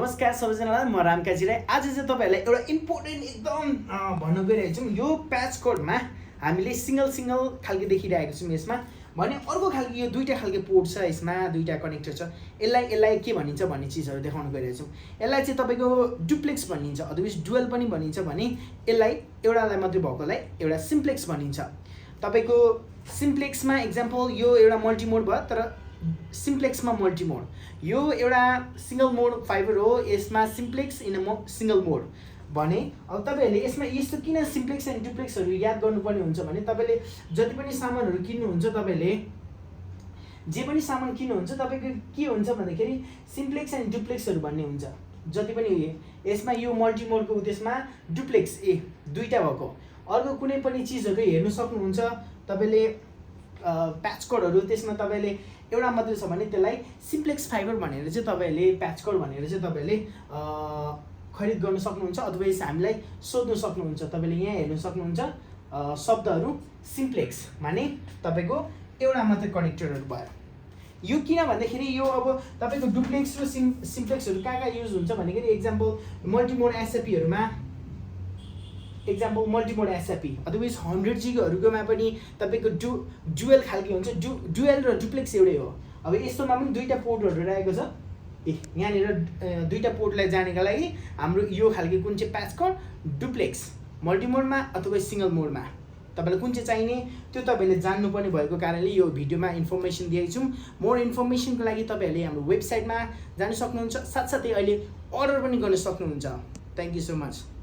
नमस्कार सबैजनालाई, म राम काजी राई। आज चाहिँ तपाईहरुलाई एउटा इम्पोर्टेन्ट एकदम भन्न गइरहेको छौँ। यो प्याच कोडमा हामीले सिंगल खालके देखिरहेको छौँ। यसमा भने अर्को खालके यो दुईटा खालके पोर्ट छ, यसमा दुईटा कनेक्टर छ। यसलाई के भनिन्छ भन्ने चीजहरु देखाउन गइरहेको छौँ। यसलाई चाहिँ तपाईको डुप्लेक्स भनिन्छ, अथवा डुअल पनि भनिन्छ भने यसलाई एउटालाई मात्रै भएकोलाई एउटा सिम्प्लेक्स भनिन्छ। तपाईको सिम्प्लेक्समा एक्जाम्पल यो एउटा मल्टिमोड भयो, तर सिम्प्लेक्समा मल्टिमोड यो एउटा सिंगल मोड फाइबर हो। यसमा सिम्प्लेक्स इन अ सिंगल मोड भने अब तपाईहरुले यसमा यस्तो किन सिम्प्लेक्स एन्ड डुप्लेक्सहरु याद गर्नुपर्ने हुन्छ भने तपाईले जति पनि सामानहरु किन्नुहुन्छ, तपाईले जे पनि सामान किन्नुहुन्छ तपाईको के हुन्छ भन्दाखेरि सिम्प्लेक्स एन्ड डुप्लेक्सहरु भन्ने हुन्छ। जति पनि यसमा यो मल्टिमोडको उद्देश्यमा डुप्लेक्स दुईटा भएको अर्को कुनै पनि चीजहरु हेर्न सक्नुहुन्छ तपाईले। प्याच कोडहरु त्यसमा तपाईले एउटा मात्र छ भने त्यसलाई सिम्प्लेक्स फाइबर भनेर चाहिँ तपाईले प्याच कोड भनेर चाहिँ तपाईले खरिद गर्न सक्नुहुन्छ, अथवा यस हामीलाई सोध्न सक्नुहुन्छ। तपाईले यहाँ हेर्न सक्नुहुन्छ शब्दहरु सिम्प्लेक्स माने तपाईको एउटा मात्र कनेक्टरहरु भयो। यो किन भन्दाखेरि यो अब तपाईको डुप्लेक्स र सिम्प्लेक्सहरु कहाँ युज हुन्छ भन्दाखेरि एक्जाम्पल मल्टिमोड एसएपीहरुमा मल्टिमोड एसएपी अथवा 100 जिगाहरुकोमा पनि तपाईको डुअल खालके हुन्छ। डुअल र डुप्लेक्स एउटै हो। अब यस्तोमा पनि दुईटा पोर्टहरु रहेको छ। यहाँनिर दुईटा पोर्टलाई जानेका लागि हाम्रो यो खालके कुन चाहिँ प्याच कोड डुप्लेक्स मल्टिमोडमा अथवा सिंगल मोडमा तपाईलाई कुन चाहिँ चाहिने त्यो तपाईले जान्नुपर्ने भएको कारणले यो भिडियोमा इन्फर्मेसन दिएको छौं। मोर इन्फर्मेसनको लागि तपाईहरुले हाम्रो वेबसाइटमा जान सक्नुहुन्छ, साथसाथै अहिले अर्डर पनि गर्न सक्नुहुन्छ। Thank you so much.